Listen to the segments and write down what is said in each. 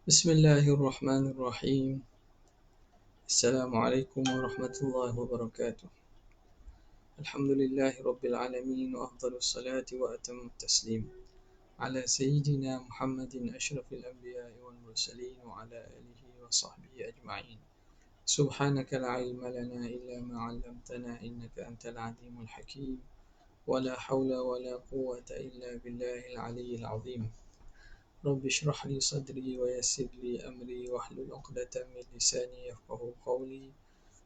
Bismillahirrahmanirrahim. Assalamualaikum warahmatullahi wabarakatuh. Alhamdulillahi rabbil alamin wa afdalus salati wa atamut taslim ala sayyidina Muhammadin asyrafil anbiya'i wal mursalin wa ala alihi wa sahbihi ajma'in. Subhanaka la ilma lana illa ma 'allamtana innaka antal alimul hakim wa la hawla wa la quwwata illa billahil aliyyil 'azim. رب اشرح لي صدري ويسر لي أمري واحلل عقدة من لساني يفقه قولي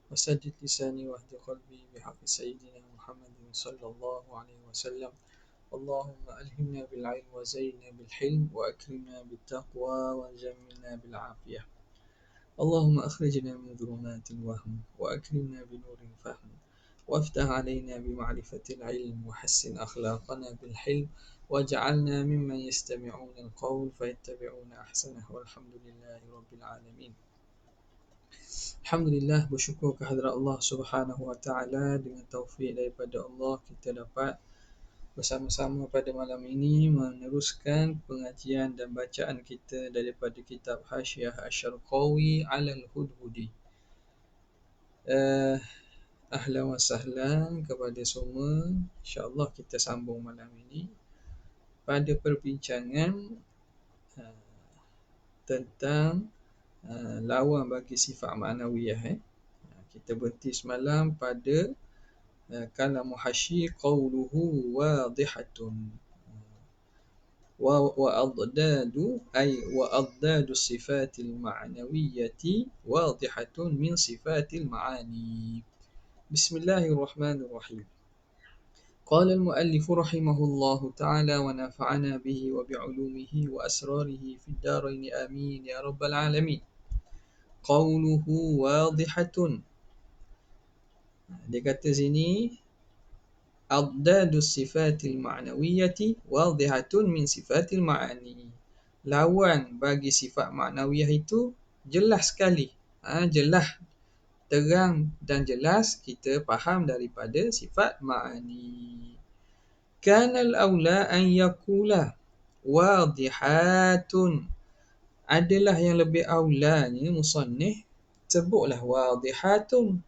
وسدد لساني واهد قلبي بحق سيدنا محمد صلى الله عليه وسلم. اللهم ألهمنا بالعلم وزينا بالحلم وأكرمنا بالتقوى وجملنا بالعافية. اللهم أخرجنا من ظلمات الوهم وأكرمنا بنور الفهم وافتح علينا بمعرفة العلم وحسن أخلاقنا بالحلم واجعلنا ممن يستمعون القول فيتبعون أحسنه والحمد لله رب العالمين. Alhamdulillah, bersyukur kehadrat Allah Subhanahu wa taala. Dengan taufik daripada Allah, kita dapat bersama-sama pada malam ini meneruskan pengajian dan bacaan kita daripada kitab Hasyiah Asy-Syarqawi 'ala al-Hudhudi. Ahlan wa sahlan kepada semua. InsyaAllah kita sambung malam ini pada perbincangan tentang lawan bagi sifat ma'nawiyah. Kita berhenti semalam pada kalam Muhasyi qawluhu wadihatun wa adadu wa adadu sifatil ma'nawiyyati wadihatun min sifatil ma'ani. Bismillahirrahmanirrahim. قال المؤلف رحمه الله تعالى ونفعنا به وبعلومه وأسراره في الدارين آمين يا رب العالمين. قوله واضحة. Dia kata sini أضداد الصفات المعنوية واضحة من صفات المعاني. Lawan bagi sifat ma'nawiyah itu jelas sekali. Jelas, terang dan jelas kita faham daripada sifat ma'ani. Kanal aula an yakula wadihatun. Adalah yang lebih aulanya musannif sebutlah wadihatun.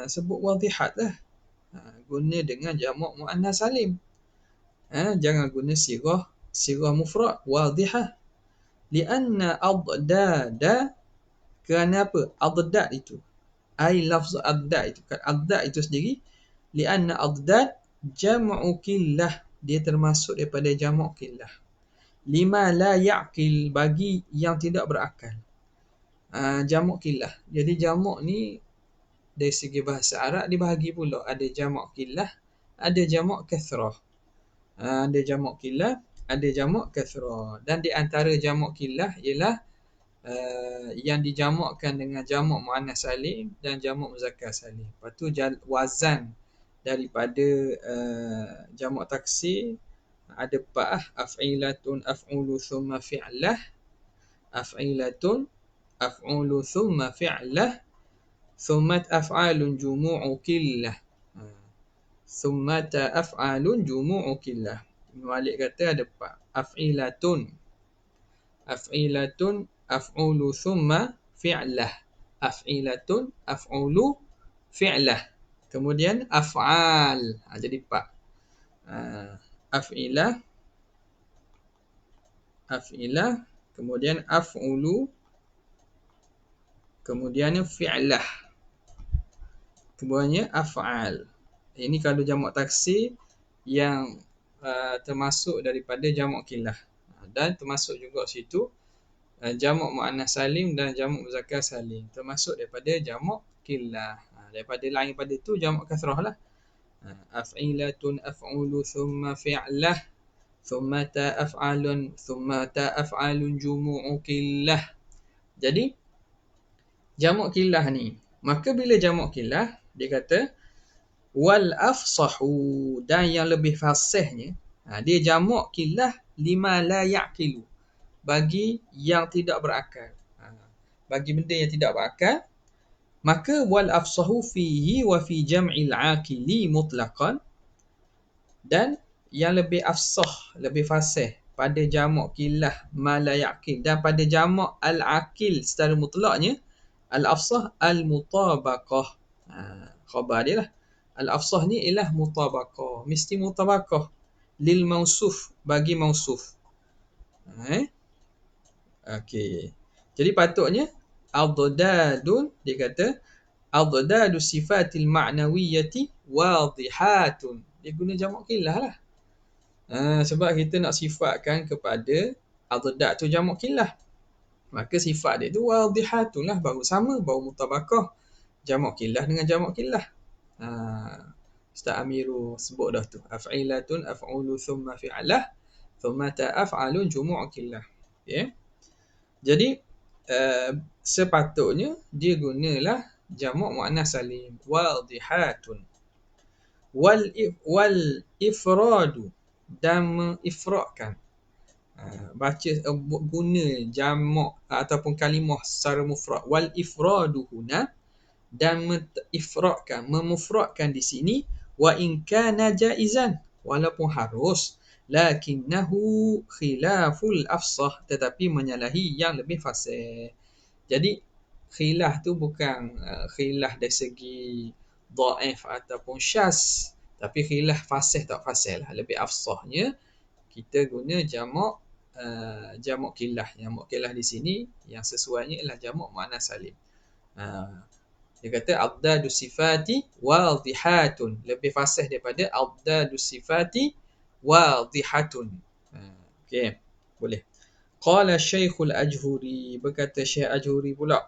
Sebut wadihat lah. Guna dengan jamak muannas salim. Jangan guna sirah mufrad wadihah. Lianna adada. Kerana apa? Adad itu. Ai lafz adad itu. Adad itu sendiri. Lianna adad jam'u killah. Dia termasuk daripada jamak killah. Lima la ya'qil. Bagi yang tidak berakal. Jamak killah. Jadi jamak ni dari segi bahasa Arab dibahagi pula. Ada jamak killah, ada jamak kathrah. Ada jamak killah, ada jamak kathrah. Dan di antara jamak killah ialah yang dijamakkan dengan jamak muannas salim dan jamak muzakkar salim. Lepas tu wazan daripada jamak taksir ada empat. Af'ilatun, af'ulu, thumma fi'lah. Af'ilatun, af'ulu, thumma fi'lah. Thummat af'alun jumu'u killah. Thummata af'alun jumu'u killah. Ibn Malik kata ada empat. Af'ilatun, af'ilatun, af'ulu, thumma fi'lah. Af'ilatun, af'ulu, fi'lah. Kemudian af'al. Jadi empat. Af'ilah, af'ilah, kemudian af'ulu, kemudian fi'lah, kemudian af'al. Ini kalau jamak taksir yang termasuk daripada jamak killah. Dan termasuk juga situ jamak muannas salim dan jamak muzakkar salim. Termasuk daripada jamak killah. Daripada lain pada itu jamak kathrah lah. Af'ilatun, af'ulu, thumma fi'lah. Thummata af'alun, thummata af'alun jumu'u killah. Jadi jamak killah ni. Maka bila jamak killah, dia kata wal afsahu, dan yang lebih fasihnya, dia jamak killah lima la ya'qilu, bagi yang tidak berakal. Bagi benda yang tidak berakal, maka wal afsahu fihi wa fi jam'il aqili mutlaqan, dan yang lebih afsah, lebih fasih pada jamak kilah ma la yaqil, dan pada jamak al-aqil secara mutlaknya al-afsah al-mutabaqah. Khabar dia lah. Al-afsah ni ialah mutabaqah, mesti mutabaqah lil mausuf, bagi mausuf. Okey. Jadi patutnya adadun, dia kata adadu sifatil ma'nawiyyati wadihatun. Dia guna jamak kilah lah. Sebab kita nak sifatkan kepada adad tu jamak kilah, maka sifat dia tu wadihatun lah, baru sama, baru mutabaqah jamak kilah dengan jamak kilah. Ustaz Amiru sebut dah tu, af'ilatun af'ulu thumma fi'alah thumma ta'af'alun jumu' kilah. Okay. Jadi sepatutnya dia gunalah jamak muannas salim, wadihatun. Wal ifradu, dan mengifradkan. Baca guna jamak ataupun kalimah secara mufrad. Wal ifradu huna, dan mengifradkan, memufradkan di sini, wa in kana jaizan, walaupun harus, lakinnahu khilaful afsah, tetapi menyalahi yang lebih fasih. Jadi khilaf tu bukan khilaf dari segi dhaif ataupun syaz, tapi khilaf fasih tak fasih lah. Lebih afsahnya kita guna jamak jamak kilah. Jamak kilah di sini yang sesuainya ialah jamak muannas salim. Dia kata adadu sifati wadihatun, lebih fasih daripada adadu sifati wadihatun. Okey, boleh. Qala Syekhul Ajhuri, berkata Syekh Ajhuri pula,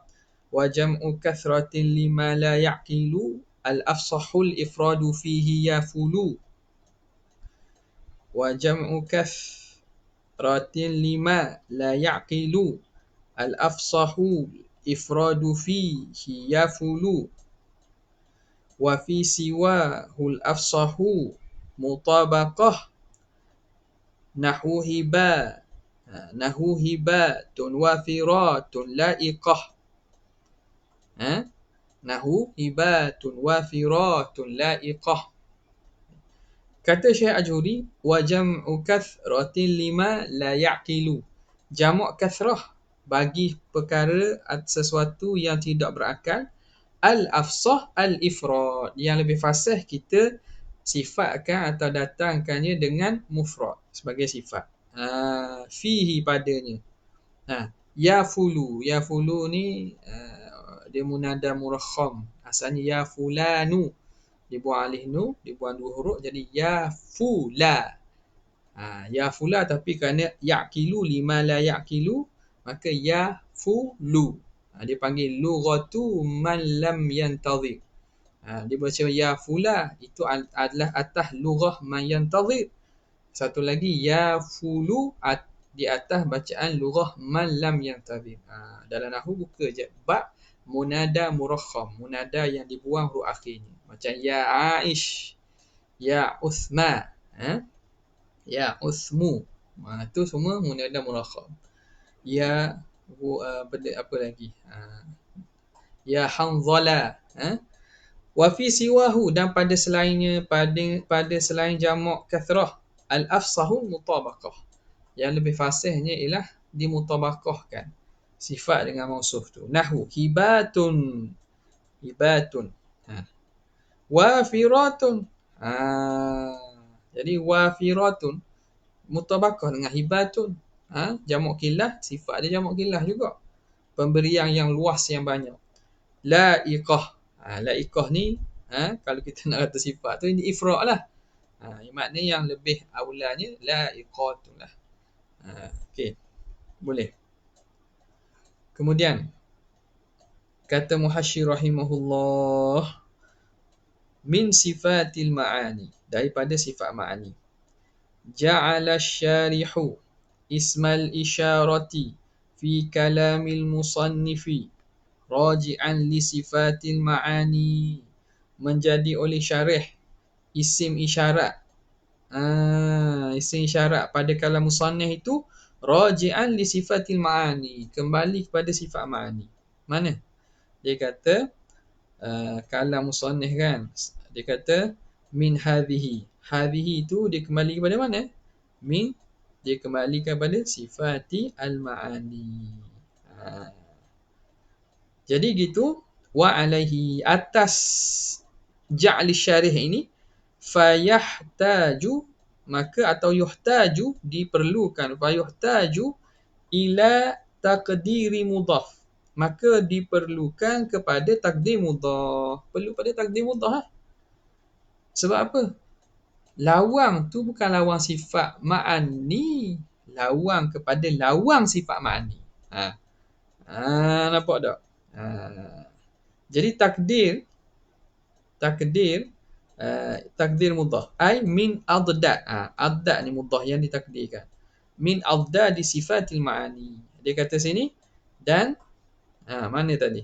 wa jam'u kathratin lima la yaqilu al-afsahul ifradu fihi yafulu. Wa jam'u kathratin lima la yaqilu al-afsahul ifradu fihi yafulu. Wa fi siwahul afsahu mutabaqah nahu hibatun wafiratun la'iqah. Nahu hibatun wafiratun la'iqah. Kata Syekh Ajhuri, wa jam'u kathratin lima la yaqilu. Jamak kathrah bagi perkara sesuatu yang tidak berakal, al-afsah al-ifrad, yang lebih fasih kita sifatkan atau datangkannya dengan mufrad sebagai sifat. Fihi, padanya. Yafulu. Yafulu ni dia munada murakham. Asalnya ya fulanu, dibuang alif nu, dibuang dua huruf, jadi ya fula. Ya fula, tapi kerana yaqilu lima la yaqilu, maka ya fulu. Dia panggil lughatu man lam yantazir. Dia baca ya fula, itu adalah atas lughah man yantazir. Satu lagi ya fulu, di atas bacaan lughah man lam yantazir. Dalam nahwu buka je ba munada murakham, munada yang dibuang huruf akhirnya. Macam ya Aish, ya Uthma, ya Uthmu. Itu semua munada murakham. Ya apa lagi? Ya Hanzala. Wa fi siwahu, dan pada selainnya, pada selain jamak kathrah, al-afsahu mutabaqah, yang lebih fasihnya ialah dimutabaqahkan sifat dengan mausuf tu. Nahu hibatun, hibatun. Wafiratun. Jadi wafiratun mutabaqah dengan hibatun. Jamak kilah, sifat dia jamak kilah juga, pemberian yang luas, yang banyak. La'iqah. La'iqah ni kalau kita nak kata sifat tu, ini ifrad lah. Makna yang lebih awlanya la'iqatun lah. Okey, boleh. Kemudian kata Muhasyir rahimahullah, min sifatil ma'ani, daripada sifat ma'ani, ja'ala syarihu ismal isyarati fi kalamil musannifi raji'an li sifatil ma'ani, menjadi oleh syarih isim isyarat, isim isyarat pada kalam musannif itu raji'an li sifatil ma'ani, kembali kepada sifat ma'ani. Mana? Dia kata kalam musannif kan, dia kata min hadhihi. Hadhihi tu dia kembali kepada mana? Min Dia kembalikan pada sifati al-ma'ani. Jadi gitu, wa alaihi, atas ja'li syarih ini, fayahtaju, maka atau yuhtaju, diperlukan, fayuhtaju ila taqdiri mudhaf, maka diperlukan kepada takdir mudhaf. Perlu pada takdir mudhaf sebab apa? Lawang tu bukan lawang sifat ma'ani, lawang kepada lawang sifat ma'ani. Nampak tak? Jadi takdir mudhaf ai min adad. Adad ni mudhaf yang ditakdirkan, min adad sifatil ma'ani. Dia kata sini, dan mana tadi?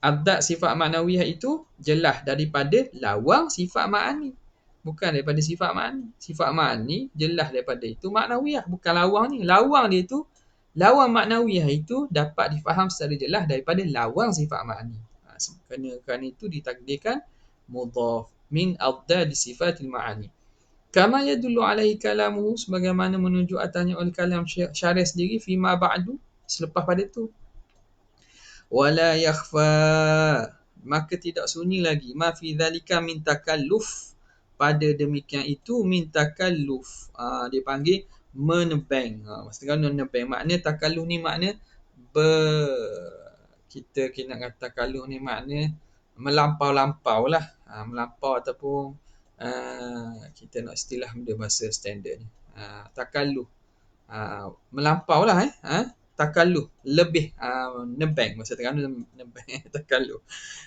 Adad sifat ma'nawiyah itu jelas daripada lawang sifat ma'ani, bukan daripada sifat ma'ani. Sifat ma'ani jelas daripada itu ma'nawiyah, bukan lawang ni. Lawang dia tu, lawang ma'nawiyah itu dapat difaham secara jelas daripada lawang sifat ma'ani. Kerana itu ditakdirkan mudhaf, min adad sifatil ma'ani. Kama yadullu alaihi kalamuhu, sebagaimana menunjuk atasnya oleh kalam syarih sendiri, fima ba'du, selepas pada itu. Wala yakhfa, maka tidak sunyi lagi, ma fi dhalika min takalluf, pada demikian itu min takalluf. Dia panggil menebang. Maksudnya menebang, makna takalluf ni makna kita nak kata takalluf ni makna melampau-lampau lah. Melampau ataupun kita nak istilah benda bahasa standard ni. Takalluf. Melampau lah. Takalluf, lebih, nebang, bahasa Terengganu nebang, takalluf.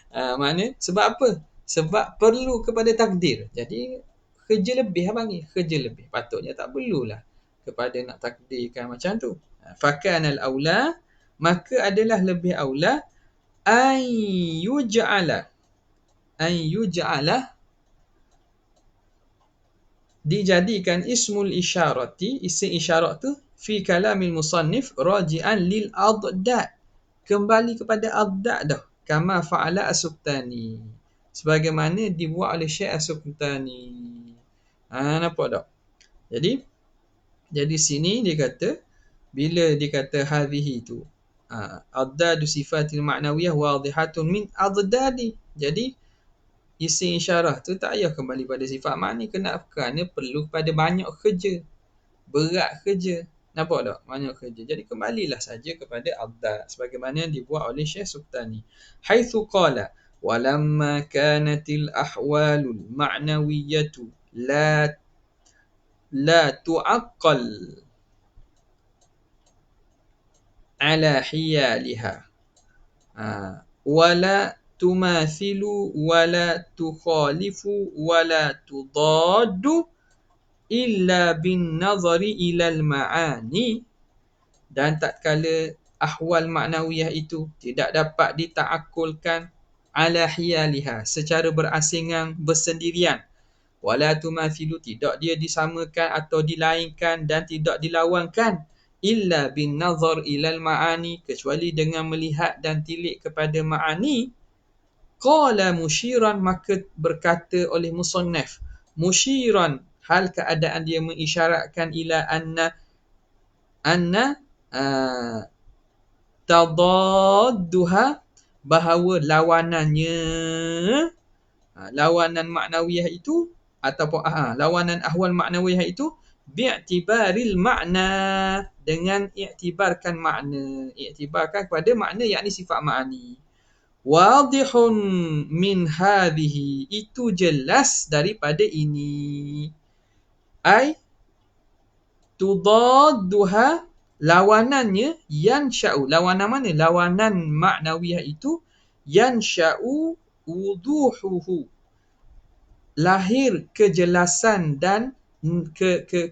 Makna sebab apa? Sebab perlu kepada takdir. Jadi kerja lebih panggil, kerja lebih. Patutnya tak perlulah kepada nak takdirkan macam tu. Fakanal aula, maka adalah lebih aula, an yuj'ala, dijadikan ismul isyarati, isim isyarat tu, fi kalamil musannif raji'an lil adad, kembali kepada adad dah, kama fa'ala as-Suktani, sebagaimana dibuat oleh Syekh as-Suktani. Nampak tak? Jadi sini dia kata, bila dia kata hadhihi tu, adadu sifatil ma'nawiyah wadihatun min adadi, jadi isim isyarah tu tak payah kembali pada sifat ma'ni. Kenapa? Kerana perlu pada banyak kerja, berat kerja. Nampak tak? Banyak kerja. Jadi kembalilah saja kepada adad, sebagaimana dibuat oleh Syekh Suktani. Haitsu qala, walamma kanatil ahwalul ma'nawiyatu la tu'aqqal ala hiyaliha, wala tumathilu wala tukhalifu wala tudaddu illa bin nazari ilal ma'ani, dan tak kala ahwal ma'nawiyah itu tidak dapat dita'akulkan ala hiyaliha, secara berasingan, bersendirian, wala tumathilu, tidak dia disamakan atau dilainkan dan tidak dilawankan, illa bin nazar ilal ma'ani, kecuali dengan melihat dan tilik kepada ma'ani. Qala musyiran, maka berkata oleh musannaf, musyiran, hal keadaan dia mengisyaratkan, ila anna tadadduha, bahawa lawanannya, lawanan maknawiyah itu, ataupun lawanan ahwal maknawiyah itu, bi'tibaril makna, dengan i'tibarkan makna, i'tibarkan kepada makna, yakni sifat ma'ani. Wadihun min hadhihi, itu jelas daripada ini. Ai tudadduha, lawanannya, yansha'u, lawanan mana? Lawanan maknawiyah itu, yansha'u wuduhuhu, lahir kejelasan dan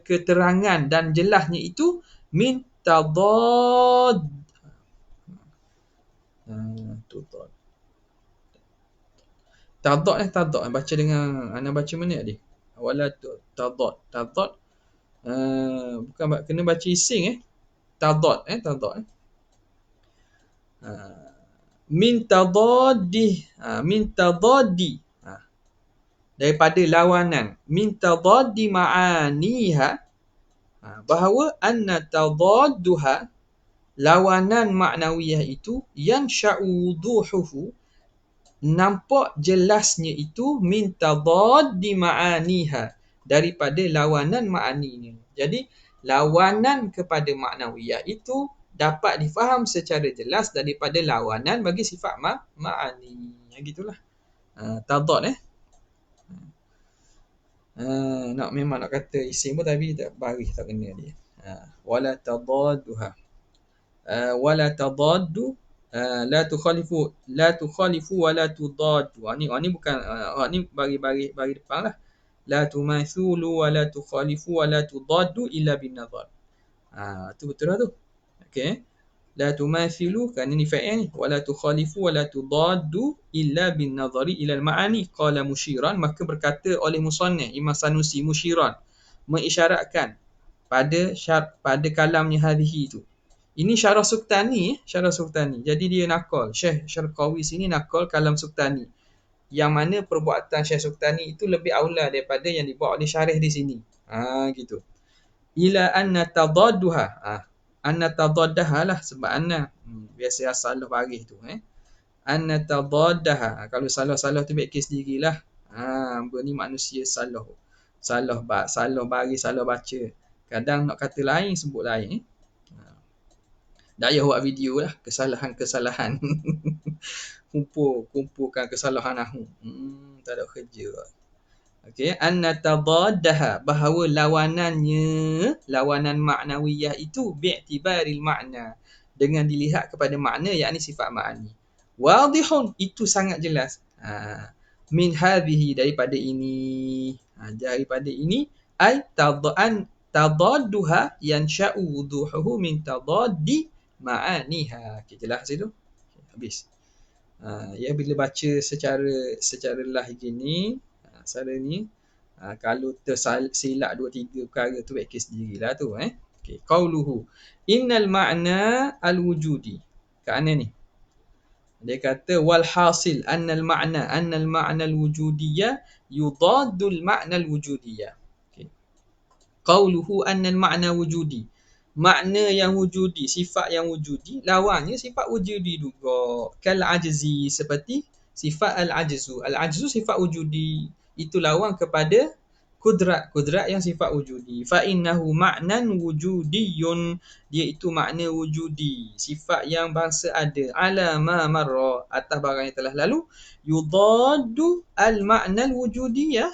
keterangan dan jelasnya itu, min tadad, tadad baca dengan ana baca mana tadi? Wala tadad bukan, kena baca ising tadad min tadaddi, daripada lawanan, min tadaddi ma'aniha, Bahawa anna tadadduha, lawanan maknawiyah itu, yansha'u wuduhuhu, nampak jelasnya itu, min tadaddi ma'aniha, daripada lawanan ma'aninya. Jadi lawanan kepada maknawiyah itu dapat difaham secara jelas daripada lawanan bagi sifat ma'ani. Gitulah. Tadad memang nak kata isim pun tapi tak baris, tak kena dia. Wala tadadduha. Wala tadaddu, la tukhalifu wala tudaddu. Ni bukan, ni bagi depan lah. La tumathulu wala tukhalifu wala tudaddu illa bin nazar. Tu betul lah tu. Okey. La tumathilu, kerana ni fa'il ni. Wala tukhalifu wala tudaddu illa bin nazari ila al-ma'ani. Qala musyiran, maka berkata oleh musannif Imam Sanusi, musyiran, mengisyaratkan pada kalamnya hadhihi tu. Ini syarah Suktani, syarah Suktani. Jadi dia nakal, Syekh Syarqawi sini nakal kalam Suktani. Yang mana perbuatan Syekh Suktani itu lebih aula daripada yang dibuat oleh syarih di sini. Gitu. Ila anna tadadduha. Anna tadaddaha lah, sebab anna biasa salah baris tu. Anna tadaddaha. Kalau salah-salah tu baik kes dirilah. Ni manusia salah. Salah baris, salah baca. Kadang nak kata lain, sebut lain. Tak payah buat video lah. Kesalahan-kesalahan. Kumpulkan kesalahan nahu. Tak ada kerja. Okey, anna tadaddaha, bahawa lawanannya, lawanan maknawiyah itu, bi'tibaril makna, dengan dilihat kepada makna, yakni sifat ma'ani. Wadihun, itu sangat jelas. Min hadhihi, daripada ini. Daripada ini, ay tadadduha yansha'u wuduhuhu min tadaddi ma'aniha. Okey, jelas situ? Okay, habis. Ya, bila baca secara lah gini, cara ni, kalau tersilap 2-3 perkara tu baik kes sendirilah tu. Okay. Qauluhu innal ma'na al-wujudi. Kat mana ni? Dia kata wal hasil annal ma'na al-wujudiyya yudaddul ma'na al-wujudiyya. Okay. Qauluhu annal ma'na wujudi. Makna yang wujudi, sifat yang wujudi, lawannya sifat wujudi juga. Kal ajzi, seperti sifat al-ajzu. Al-ajzu sifat wujudi. Itu lawan kepada kudrat. Kudrat yang sifat wujudi. Fa'innahu ma'nan wujudiyun. Dia itu makna wujudi. Sifat yang bangsa ada. Ala ma marra. Atas barang yang telah lalu. Yudaddu al-ma'na al-wujudiyah.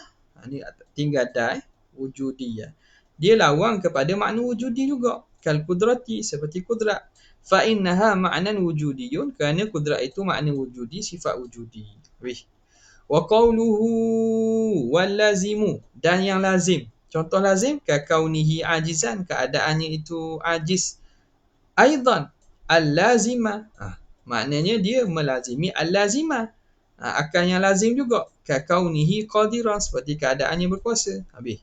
Ni tinggal dah. Wujudiyah. Dia lawan kepada makna wujudi juga. Kal kudrati, seperti kudrat. Fa'innaha ma'nan wujudiyun. Kerana kudrat itu makna wujudi. Sifat wujudi. Wa qawluhu wal lazimu, dan yang lazim. Contoh lazim, ka kaunihi ajizan, keadaannya itu ajiz. Aidan al-lazima, maknanya dia melazimi al-lazima, akan yang lazim juga. Ka kaunihi qadiran, seperti keadaannya berkuasa. Habis.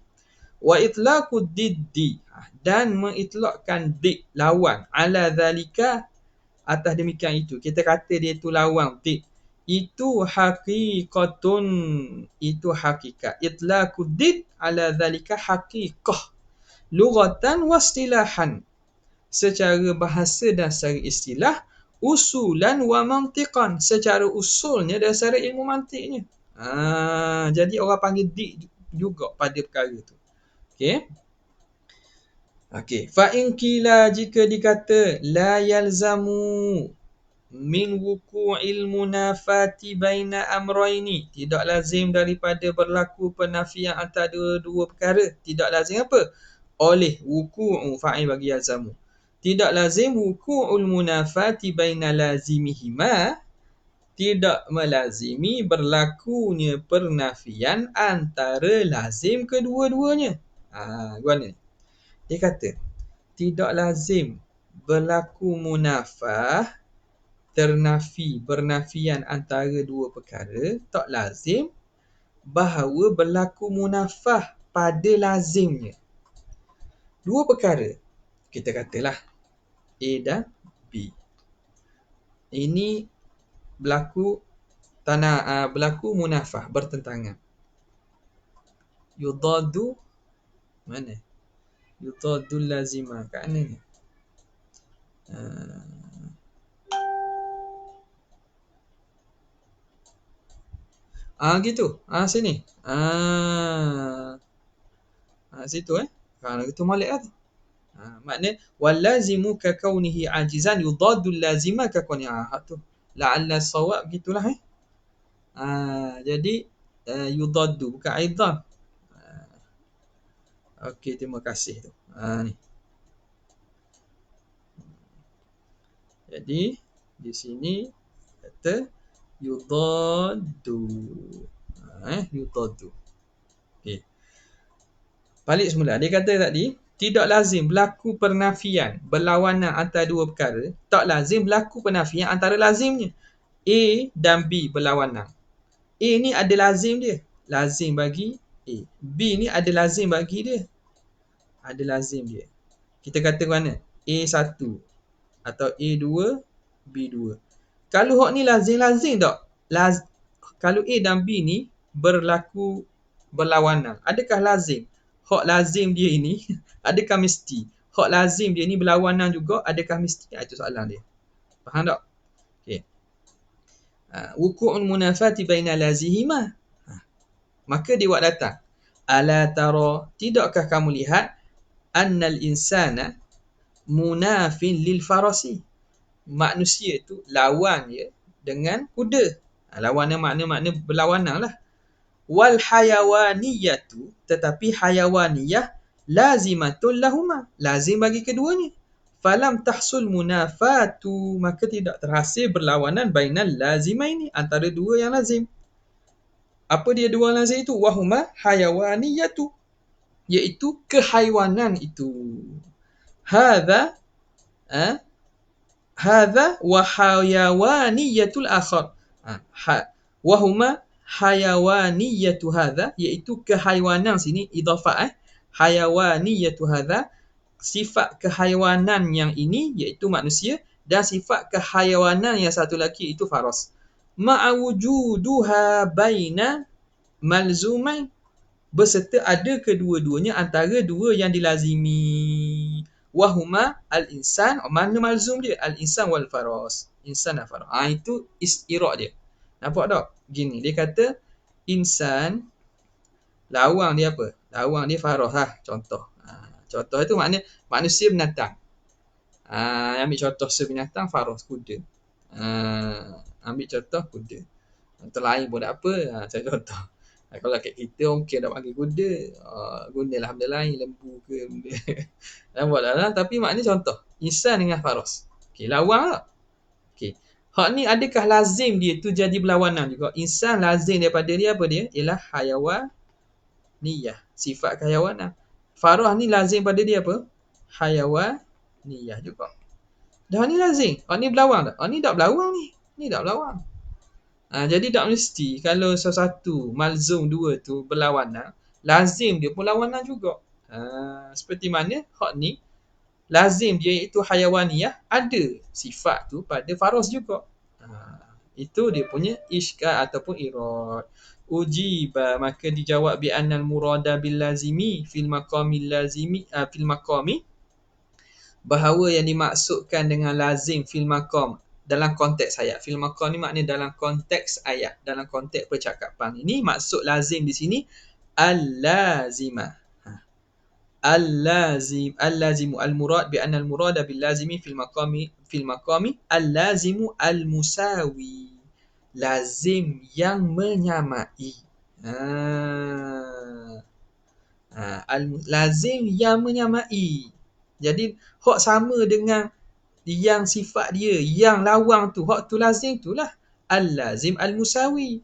Wa itlaqud diddi, dan mengitlaqkan did, lawan, ala dhalika, atas demikian itu. Kita kata dia itu lawan, did. Itu haqiqatun, itu hakikat. Itlaqud did ala dhalika haqiqah. Lughatan wa istilahan, secara bahasa dan secara istilah. Usulan wa mantiqan, secara usulnya dan secara ilmu mantiknya. Jadi orang panggil did juga pada perkara tu. Okey. Fa in qila, jika dikata, la yalzamu min wuqu'il munafati baina amrayni, tidak lazim daripada berlaku penafian antara dua perkara. Tidak lazim apa? Oleh wuqu'u, fa'il bagi yalzamu. Tidak lazim wuqu'ul munafati baina lazimihima, tidak melazimi berlakunya pernafian antara lazim kedua-duanya. Gimana? Dia kata, tidak lazim berlaku munafah, bernafian antara dua perkara, tak lazim bahawa berlaku munafah pada lazimnya. Dua perkara, kita katalah A dan B. Ini berlaku munafah, bertentangan. Yudaddu, mana? Yudadul lazima. Kat mana ni? Gitu. Sini. Situ Kalau gitu molek lah tu. Maknanya wallazimu ka kaunihi ajizan yudadul lazima ka kaunihi. Tu. La'alla sawab gitulah jadi yudaddu bukan aidan. Okey, terima kasih tu. Ni. Jadi di sini kata yudaddu. Yudaddu. Okey. Balik semula. Dia kata tadi tidak lazim berlaku pernafian berlawanan antara dua perkara. Tak lazim berlaku pernafian antara lazimnya. A dan B berlawanan. A ni ada lazim dia. Lazim bagi A. B ni ada lazim bagi dia. Ada lazim dia. Kita kata mana? A1 atau A2, B2. Kalau hak ni lazim-lazim tak? Kalau A dan B ni berlaku berlawanan. Adakah lazim? Hak lazim dia ini adakah mesti? Hak lazim dia ni berlawanan juga, adakah mesti? Itu soalan dia. Faham tak? Okey. Wuqu'un munafati baina lazihima. Maka dia buat datang. Ala tara, tidakkah kamu lihat annal insana munafin lil farasi. Manusia tu lawan dia dengan kuda. Lawan makna berlawanan lah. Wal hayawaniyatu, tetapi hayawaniyah lazimatul lahuma, lazim bagi keduanya. Falam tahsul munafatu, maka tidak terhasil berlawanan bainal lazimaini, antara dua yang lazim. Apa dia dua lazim itu? Wahuma hayawaniyatu, iaitu kehaiwanan itu. Hadha wa hayawaniyatul akhar. Wahuma hayawaniyatu hadha, iaitu kehaiwanan sini idhafah hayawaniyatu hadha, sifat kehaiwanan yang ini iaitu manusia, dan sifat kehaiwanan yang satu lagi itu faras. Ma'awujuduha baina malzumain, berserta ada kedua-duanya antara dua yang dilazimi. Wahuma al-insan, mana malzum dia? Al-insan wal faras. Insan dan faras. Itu istirak dia. Nampak tak? Gini, dia kata insan, lawang dia apa? Lawang dia faras lah, contoh. Contoh itu maknanya manusia binatang. Ambil contoh sebinatang, faras, kuda. Ambil contoh kuda. Contoh lain pun tak apa, saya contoh. Kalau kat kita, mungkin nak panggil kuda, gunalah benda lain, lembu ke benda. Nampak tak lah? Tapi maknanya contoh, insan dengan faras. Okay, lawang tak? Okay. Hak ni adakah lazim dia tu jadi berlawanan juga? Insan lazim daripada dia apa dia? Ialah hayawaniyah, sifat kehayawanan. Faras ni lazim pada dia apa? Hayawaniyah juga. Dah ni lazim. Hak ni berlawang tak? Hak ni tak berlawang ni. Ni tak berlawang. Jadi tak mesti kalau sesuatu malzum dua tu berlawanan, lazim dia pun lawanan juga. Seperti mana hak ni lazim dia iaitu hayawaniyah, ada sifat tu pada faras juga. Itu dia punya iskal ataupun irad. Ujiba, maka dijawab bi annal murada bil lazimi fil maqamil lazimi fil maqami, bahawa yang dimaksudkan dengan lazim fil maqam dalam konteks ayat. Fil maqam ni maknanya dalam konteks ayat, dalam konteks percakapan. Ini maksud lazim di sini al-lazimah. Al-lazimu al-murad bi anna al-murada bil lazimi fil maqami al-lazimu al-musawi, lazim yang menyamai. Lazim yang menyamai. Jadi hak sama dengan yang sifat dia, yang lawang tu, hak tu lazim tu lah al-lazim al-musawi.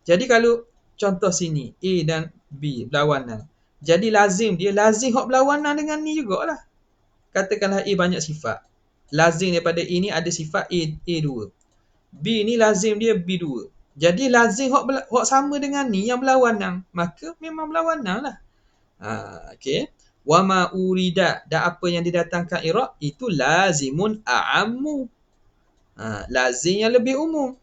Jadi kalau contoh sini A dan B berlawanan, jadi lazim dia lazim hak berlawanan dengan ni jugalah. Katakanlah A banyak sifat, lazim daripada A ni ada sifat A2, B ni lazim dia B2. Jadi lazim hak sama dengan ni yang berlawanan, maka memang berlawanan lah. Okay. Wa ma urida, dan apa yang didatangkan i'rab itu lazimun a'ammu, lazim yang lebih umum.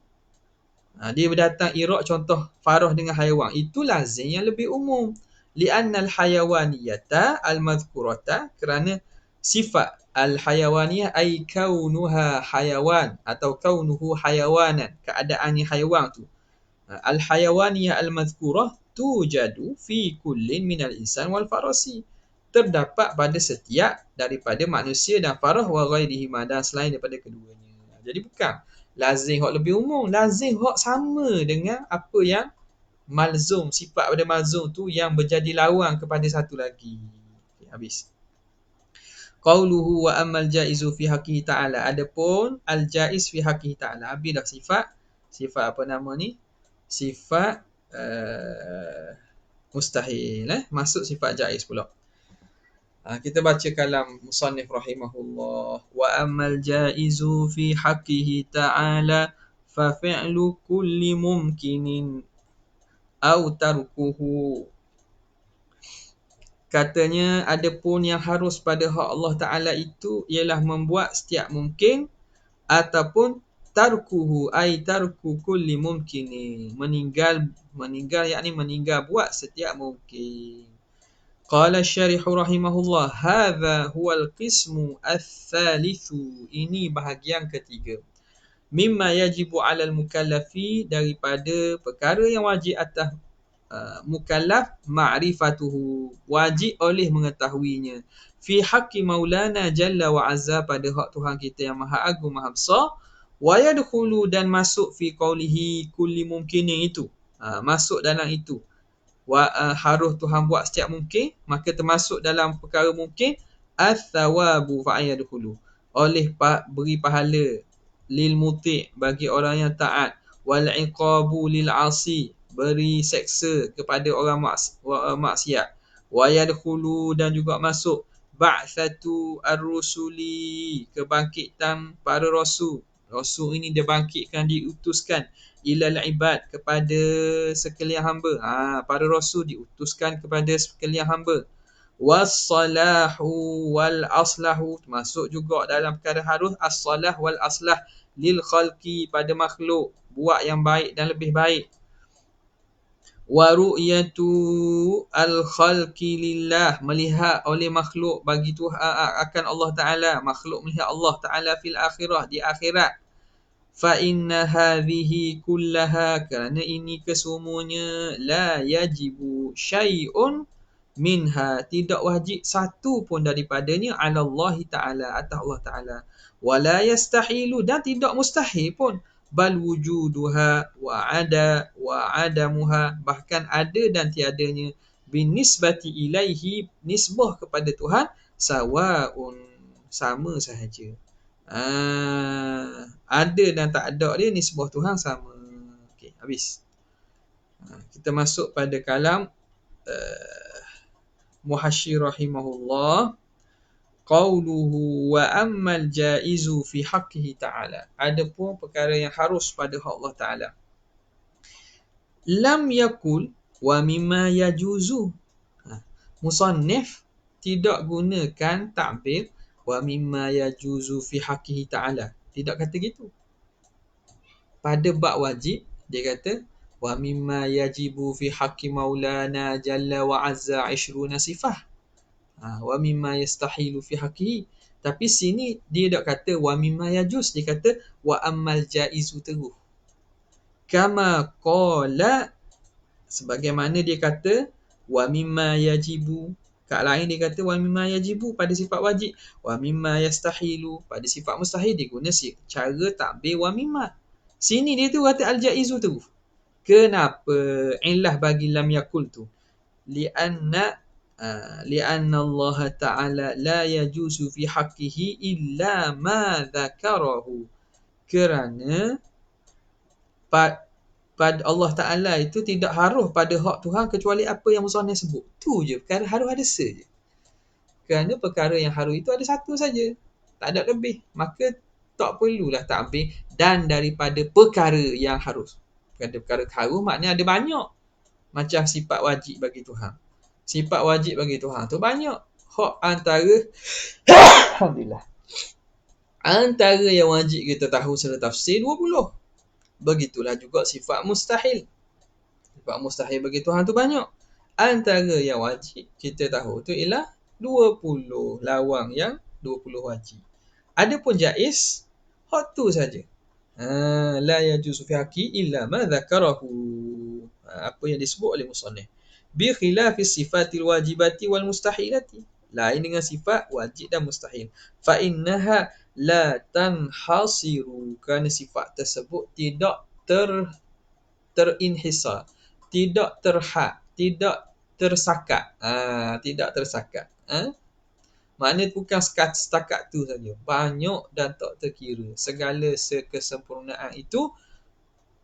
Dia berdatang i'rab contoh faras dengan haiwan, itu lazim yang lebih umum. Li'anna al-hayawaniyata al-madhkurata, kerana sifat al-hayawaniyah ay kaunuha hayawan atau kaunuhu hayawanan, keadaannya haiwan tu. Al-hayawaniyah al-madhkurah tujadu fi kullin minal insan wal farasi, terdapat pada setiap daripada manusia dan farah, wa ghairihima, dan selain daripada keduanya. Jadi bukan lazim hak lebih umum, lazim hak sama dengan apa yang malzum, sifat pada malzum tu yang berjadi lawan kepada satu lagi. Okay, habis. Qauluhu wa ammal jaizu fi haqqihi ta'ala. Adapun al-jaiz fi haqqihi ta'ala, habis dah sifat apa nama ni? Sifat mustahil. Masuk sifat jaiz pula. Kita baca kalam musannif rahimahullah. Wa ammal jaizu fi haqqihi ta'ala fa fi'lu kulli mumkinin au tarkuhu. Katanya, adapun yang harus pada hak Allah Ta'ala itu ialah membuat setiap mungkin, ataupun tarkuhu ay tarku kulli mumkinin, meninggal yakni meninggal buat setiap mungkin. Qala syarihu rahimahullah, hadha huwal qismu ats-tsalitsu, ini bahagian ketiga. Mimma yajibu 'alal mukallafi, daripada perkara yang wajib atas mukallaf, ma'rifatuhu, wajib oleh mengetahuinya, fi haqqi maulana jalla wa azza, pada hak Tuhan kita yang maha agung maha besar, wa yadkhulu, dan masuk fi qawlihi kulli mumkinin itu, masuk dalam itu, harus Tuhan buat setiap mungkin, maka termasuk dalam perkara mungkin, ats-tsawabu fa'yadkhulu, oleh beri pahala, lil muti', bagi orang yang taat, wal iqabu lil 'asi, beri seksa kepada orang maksiat, wa yadkhulu, dan juga masuk, ba'tsatu ar-rusuli, kebangkitan para rasul. Rasul ini dibangkitkan, diutuskan, ilal ibad, kepada sekalian hamba. Para rasul diutuskan kepada sekalian hamba. Was-salahu wal-aslahu, termasuk juga dalam perkara harus as-salah wal-aslah, lil khalqi, pada makhluk, buat yang baik dan lebih baik. Wa ru'yatu al-khalqi lillah, melihat oleh makhluk bagi Tuhan akan Allah Ta'ala, makhluk melihat Allah Ta'ala fil akhirah, di akhirat. Fa inna hadhihi kullaha, kerana ini kesemuanya, la yajibu syai'un minha, tidak wajib satu pun daripadanya, ala Allah Ta'ala, atas Allah Ta'ala. Wa la yastahilu, dan tidak mustahil pun, bal wujuduha wa adamuha, bahkan ada dan tiadanya, binisbati ilaihi, nisbah kepada Tuhan, sawaun, sama sahaja. Ada dan tak ada dia, nisbah Tuhan sama. Okey, habis. Kita masuk pada kalam Muhasyir rahimahullah. Qauluhu wa ammal jaizu fi haqqihi ta'ala, adapun perkara yang harus pada hak Allah Ta'ala. Lam yakul wa mimma yajuzu, musannif tidak gunakan ta'bir wa mimma yajuzu fi haqqihi ta'ala, tidak kata gitu. Pada bab wajib dia kata wa mimma yajibu fi haqqi maulana jalla wa azza 20 sifah, wa mimma yastahilu fi haqqihi. Tapi sini dia tak kata wa mimma yajuz, dia kata wa ammal jaizu terus. Kama qala, sebagaimana dia kata wa mimma yajibu, kat lain dia kata wa mimma yajibu pada sifat wajib, wa mimma yastahilu pada sifat mustahil, dia guna cara takbir wa mimma. Sini dia tu kata al-jaizu terus. Kenapa? Illah bagi lam yakul tu, lianna Allah Ta'ala la yajuzu fi haqqihi illa ma dzakarahu, kerana pada Allah Ta'ala itu tidak harus pada hak Tuhan kecuali apa yang musannif sebut. Tu je, perkara harus ada je. Kerana perkara yang harus itu ada satu saja, tak ada lebih. Maka tak perlulah takbir dan daripada perkara yang harus. Perkara harus maknanya ada banyak. Macam sifat wajib bagi Tuhan. Sifat wajib bagi Tuhan tu banyak. Hak antara alhamdulillah, antara yang wajib kita tahu secara tafsir 20. Begitulah juga sifat mustahil. Sifat mustahil bagi Tuhan tu banyak. Antara yang wajib kita tahu tu ialah 20 lawang yang 20 wajib. Adapun jaiz, hak tu saja. La yajuzu fi haqqi illa ma dzakarahu. Apa yang disebut oleh musannif. Bi khilafi sifatil wajibati wal mustahilati. Lain dengan sifat wajib dan mustahil. Fa innaha la tanhasiru. Kerana sifat tersebut tidak terinhisar, tidak terhad, tidak tersakat. Tidak tersakat. Maknanya bukan setakat tu saja. Banyak dan tak terkira. Segala kesempurnaan itu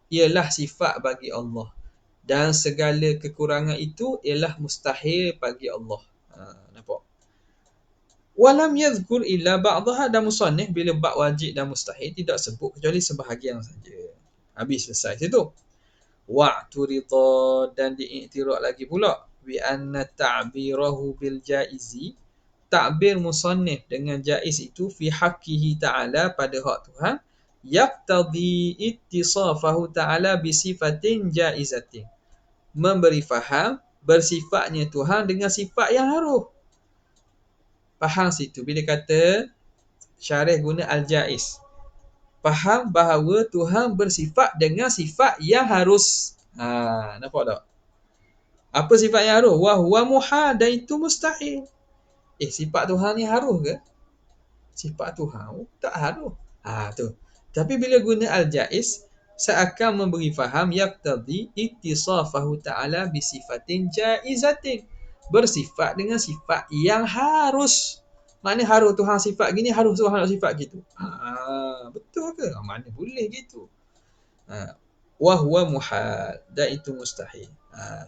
ialah sifat bagi Allah. Dan segala kekurangan itu ialah mustahil bagi Allah. Nampak? Walam yadhkur illa ba'daha, dan musannif bila bab wajib dan mustahil tidak sebut kecuali sebahagian saja. Habis selesai situ. Wa'turita, dan diiktiraf lagi pula bi anna ta'birahu bil jaizi, takbir musannif dengan jaiz itu fi haqqihi ta'ala, pada hak Tuhan, yaqtadi ittisafahu ta'ala bi sifatin jaizatin, memberi faham bersifatnya Tuhan dengan sifat yang haruh. Faham situ bila kata syarih guna al-jaiz, faham bahawa Tuhan bersifat dengan sifat yang harus. Nampak tak? Apa sifat yang haruh? Wa huwa muhal, dan itu mustahil. Sifat Tuhan ni haruh ke? Sifat Tuhan tak haruh. Tu. Tapi bila guna al-jaiz, seakan memberi faham yaqtadi ittisafahu ta'ala bi sifatin jaizatin, bersifat dengan sifat yang harus. Mana harus Tuhan sifat gini, harus Tuhan sifat gitu. Betul ke? Mana boleh gitu. Wa huwa muhal, dan itu mustahil.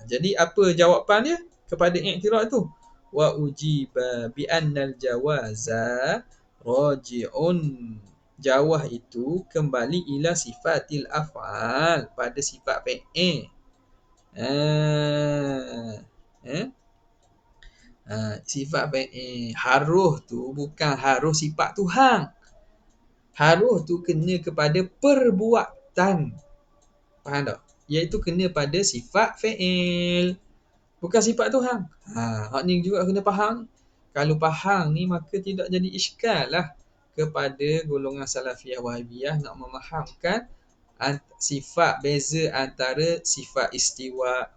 Jadi apa jawapan dia kepada i'tiraf tu? Wa ujiba bi annal jawaza raji'un. Jawaz itu kembali ila sifatil af'al, pada sifat fi'il. Sifat fi'il. Haruh tu bukan haruh sifat Tuhan. Haruh tu kena kepada perbuatan. Faham tak? Iaitu kena pada sifat fi'il, bukan sifat Tuhan. Hak ni juga kena faham. Kalau faham ni, maka tidak jadi iskal lah kepada golongan salafiyah wahabiyah nak memahamkan sifat, beza antara sifat istiwa,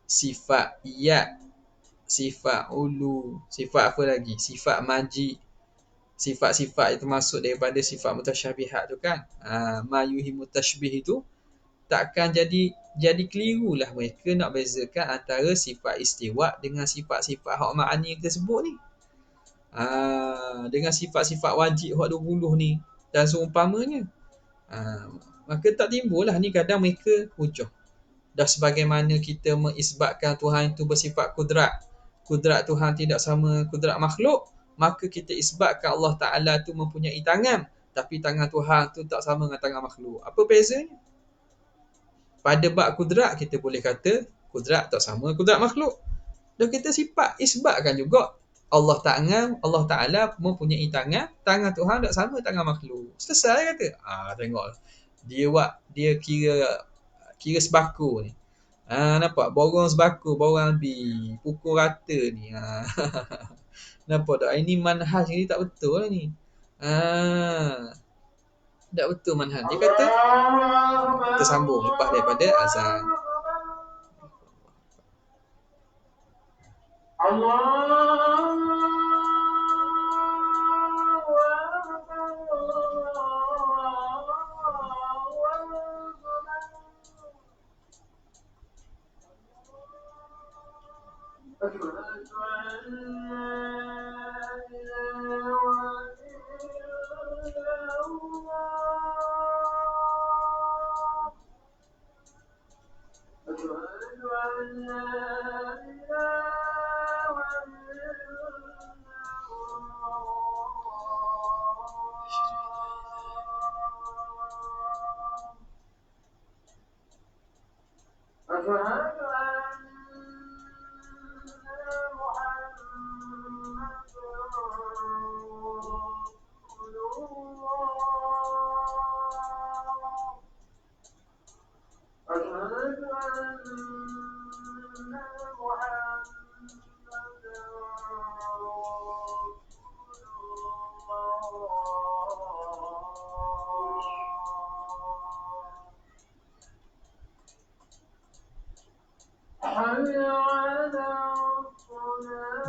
sifat yad, sifat ulu, sifat apa lagi, sifat majid, sifat-sifat yang termasuk daripada sifat mutasyabihat tu kan. Ma yuhimu tashbih itu takkan jadi keliru lah mereka nak bezakan antara sifat istiwa dengan sifat-sifat hak ma'ani yang kita sebut ni. Dengan sifat-sifat wajib hak 20 ni dan seumpamanya. Maka tak timbul lah ni kadang mereka hujah. Dah sebagaimana kita mengisbatkan Tuhan itu bersifat kudrat, kudrat Tuhan tidak sama kudrat makhluk, maka kita isbatkan Allah Ta'ala tu mempunyai tangan, tapi tangan Tuhan tu tak sama dengan tangan makhluk. Apa bezanya? Pada bab kudrat kita boleh kata kudrat tak sama kudrat makhluk. Dan kita sifat isbatkan juga Allah Ta'ala mempunyai tangan, tangan Tuhan tak sama tangan makhluk. Selesai kata. Tengok. Dia kira sebako ni. Nampak? Borong sebako, borong bi, pukul rata ni. Nampak tak? Ini manhaj ni tak betul ni. Tak betul manhaj. Dia kata, kita sambung lepas daripada azan. حي على الصلاة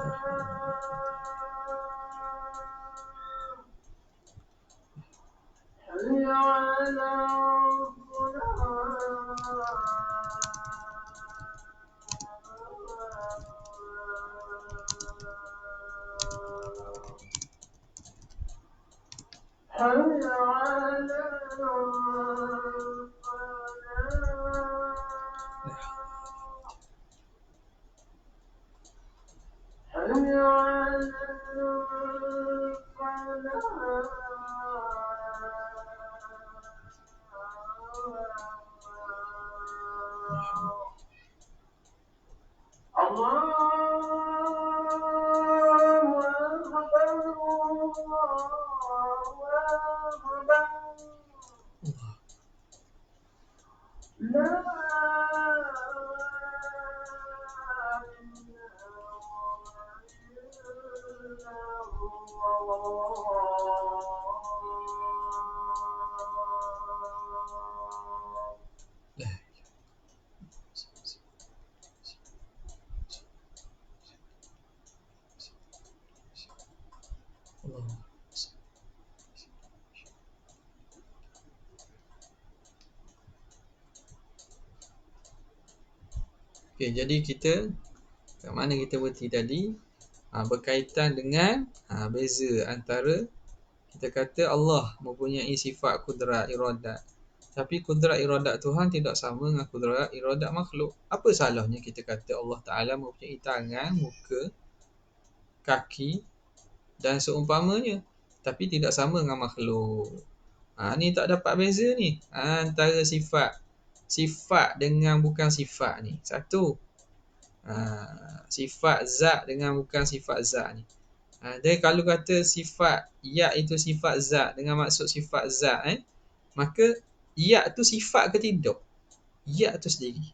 حي على الصلاة حي على الفلاح حي على الفلاح الله أكبر الله أكبر لا Allah. Okey, jadi kita kat mana kita berhenti tadi? Berkaitan dengan beza antara kita kata Allah mempunyai sifat kudrat iradat. Tapi kudrat iradat Tuhan tidak sama dengan kudrat iradat makhluk. Apa salahnya kita kata Allah Ta'ala mempunyai tangan, muka, kaki dan seumpamanya. Tapi tidak sama dengan makhluk. Ni tak dapat beza ni. Antara sifat dengan bukan sifat ni. Satu. Sifat zat dengan bukan sifat zat ni. Jadi kalau kata sifat ya itu sifat zat dengan maksud sifat zat, maka ya tu sifat ke tidak? Ya tu sendiri.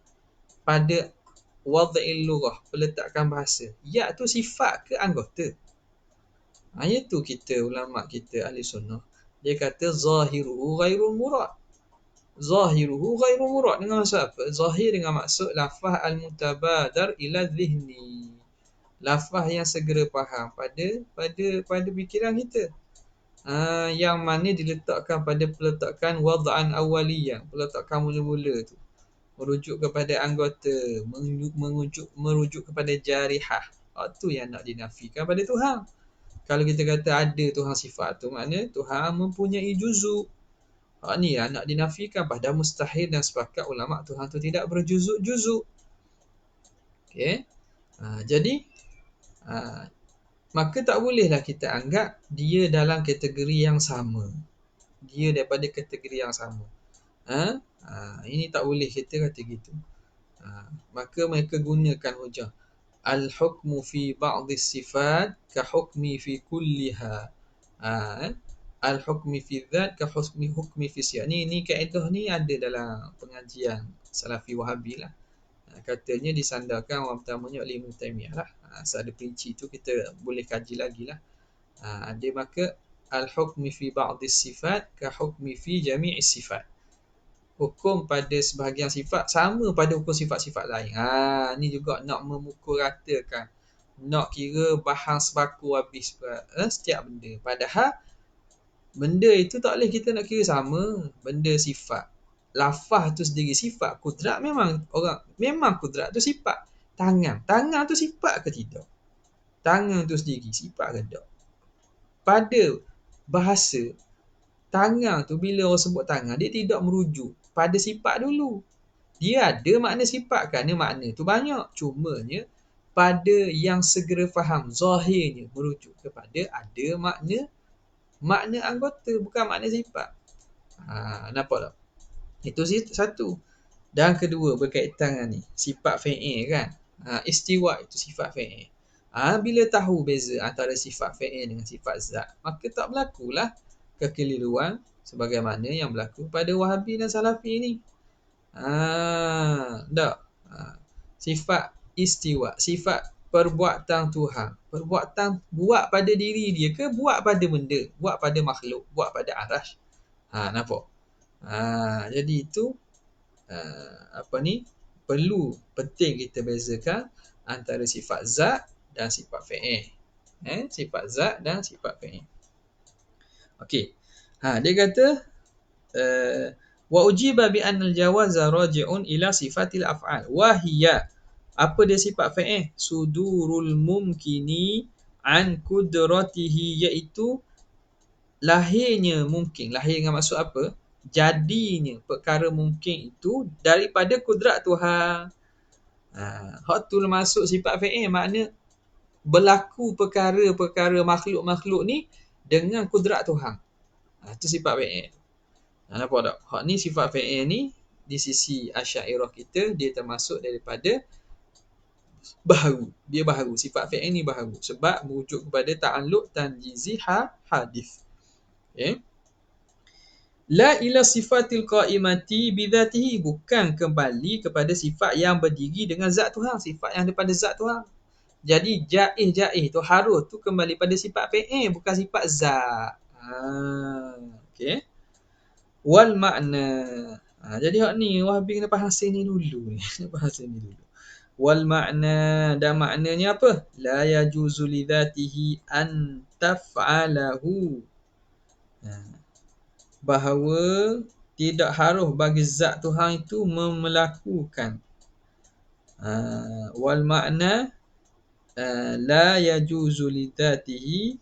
Pada wad'il lughah, peletakan bahasa. Ya tu sifat ke anggota? Itu kita ulama kita ahli sunnah. Dia kata zahiruhu ghairul murad. Zahiruhu ghairul murad dengan maksud apa? Zahir dengan maksud lafaz al-mutabadar ila dhihni. Lafaz yang segera faham pada fikiran kita. Yang mana diletakkan pada peletakan wad'an awaliyah, peletakan mula-mula tu. Merujuk kepada anggota, merujuk kepada jarihah. Itu yang nak dinafikan pada Tuhan. Kalau kita kata ada Tuhan sifat tu, maknanya Tuhan mempunyai juzuk. Ni yang nak dinafikan, pada mustahil dan sepakat ulama Tuhan tu tidak berjuzuk-juzuk. Okay. Jadi maka tak bolehlah kita anggap dia dalam kategori yang sama. Dia daripada kategori yang sama. Ini tak boleh kita kata gitu. Maka mereka gunakan hujah. Al-hukmu fi ba'dis sifat ka hukmi fi kulliha. Al-hukmi fi dhat ka hukmi fi siyah. Ni kaedah ni ada dalam pengajian Salafi Wahabi lah. Katanya disandarkan orang pertamanya oleh Ibn Taymiyah lah. Asal ada perinci tu kita boleh kaji lagi lah. Dia maka al-hukmi fi ba'dis sifat ka hukmi fi jami'is sifat. Hukum pada sebahagian sifat sama pada hukum sifat-sifat lain. Ni juga nak memukul ratakan. Nak kira bahan sebaku habis setiap benda. Padahal benda itu tak boleh kita nak kira sama. Benda sifat. Lafaz tu sendiri sifat. Kudrat memang kudrat tu sifat. Tangan tu sifat ke tidak? Tangan tu sendiri sifat ke tidak? Pada bahasa, tangan tu bila orang sebut tangan, dia tidak merujuk pada sifat dulu. Dia ada makna sifat kerana makna tu banyak. Cumanya pada yang segera faham, zahirnya merujuk kepada ada makna anggota, bukan makna sifat. Nampak tak? Itu satu. Dan kedua berkaitan dengan ni, sifat fi'il kan. Istiwa itu sifat fi'il. Bila tahu beza antara sifat fi'il dengan sifat zat, maka tak berlakulah kekeliruan sebagaimana yang berlaku pada Wahabi dan Salafi ni. Sifat istiwa, sifat perbuatan Tuhan. Perbuatan buat pada diri dia ke buat pada benda, buat pada makhluk, buat pada arash. Nampak? Jadi itu penting kita bezakan antara sifat zat dan sifat fi'il. Sifat zat dan sifat fi'il. Okey. Dia kata wa ujiba bi anna al-jawaza raji'un ila sifatil af'al wa hiya, apa dia sifat fi'il? Sudurul mumkini an kudratihi, iaitu lahirnya mungkin. Lahir dengan maksud apa? Jadinya perkara mungkin itu daripada kudrat Tuhan. Hak tu masuk sifat fi'il, makna berlaku perkara-perkara makhluk-makhluk ni dengan kudrat Tuhan. Itu sifat fi'il. Nampak tak? Hak ni sifat fi'il ni di sisi Asy'ariyah kita dia termasuk daripada baharu. Dia baharu. Sifat fi'il ni baharu sebab merujuk kepada ta'alluq tanjizi hadis. Okay. La ila sifatil qa'imati bidzatihi, bukan kembali kepada sifat yang berdiri dengan zat Tuhan, sifat yang daripada zat Tuhan. Jadi jaiz tu harus tu kembali pada sifat fi'il, bukan sifat zat. Okey. Wal makna. Jadi hak ni Wahabi kena faham sini dulu ni. Faham sini dulu. Wal makna, dan maknanya apa? La yajuzu li dzatihi an taf'alahu. Bahawa tidak harus bagi zat Tuhan itu melakukan. Wal makna la yajuzu li dzatihi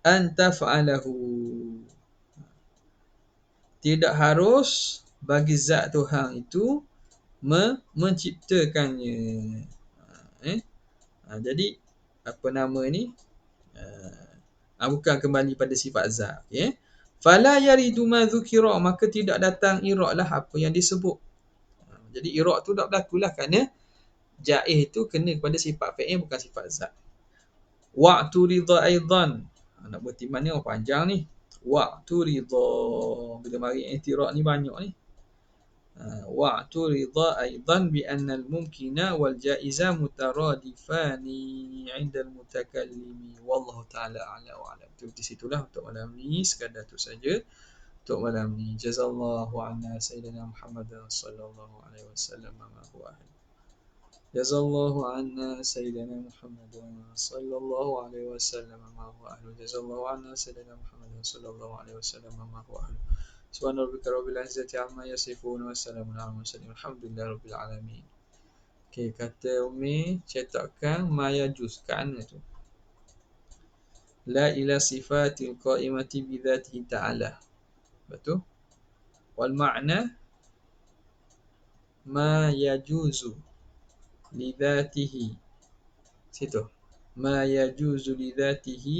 an taf'alahu. Tidak harus bagi zat Tuhan itu menciptakannya. Jadi apa nama ni? Bukan kembali pada sifat zat. Okay? Fala yaridu ma dzukira, maka tidak datang iraq lah apa yang disebut. Jadi iraq tu tak berlakulah kerana jaiz itu kena kepada sifat fi'il, bukan sifat zat. Wa'tu ridha aidan. Nak berhenti mana panjang ni. Wa'tu ridha. Bila mari i'tiraq ni banyak ni. Wa'tu ridha aidan bi anna al-mumkina wal jaiza mutaradifani 'inda al-mutakallimi. Wallahu ta'ala a'la wa a'lam. Di situlah untuk malam ni, sekadar tu saja untuk malam ni. Jazallahu anna sayyidina Muhammad sallallahu alaihi wasallam ma huwa ahli. Jazallahu anna sayyidina Muhammad sallallahu alaihi wasallam ma huwa ahli. Jazallahu anna sayyidina Muhammad sallallahu alaihi wasallam ma huwa ahli. Subhana rabbika rabbil izzati amma yasifun wa salamun alal mursalin walhamdulillahi rabbil alamin. Okey, kata Umi cetakkan ma yajuz kan tu. La ila sifatil qa'imati bi dzatihi ta'ala. Betul? Wal ma'na ma yajuzu li dzatihi. Situ. Ma yajuzu li dzatihi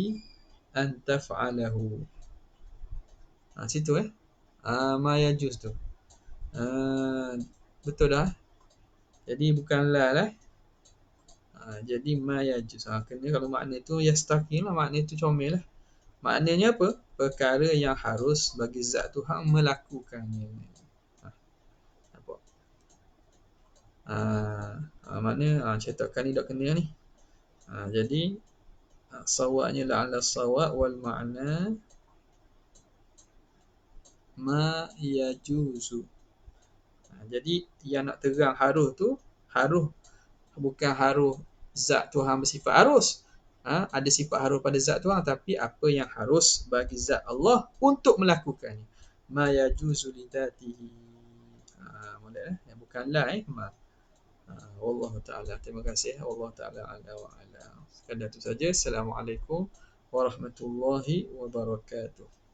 an taf'alahu. Situ ma yajuz tu. Betul dah. Jadi bukan la lah. Jadi ma yajuz. Kena kalau makna tu yastaqim lah, makna tu comel lah. Maknanya apa? Perkara yang harus bagi zat Tuhan melakukannya. Nampak? Makna cetakan ni tak kena ni. Jadi sawabnya la ala sawab wal ma'na ma yajuzu. Jadi yang nak terang harus tu, harus bukan harus zat Tuhan bersifat harus. Ada sifat harus pada zat Tuhan, tapi apa yang harus bagi zat Allah untuk melakukannya. Ma yajuzu li dzatihi. Molek yang bukan la ma. Wallahu ta'ala. Terima kasih. Wallahu ta'ala ala wa ala. Sekadar itu saja. Assalamualaikum warahmatullahi wabarakatuh.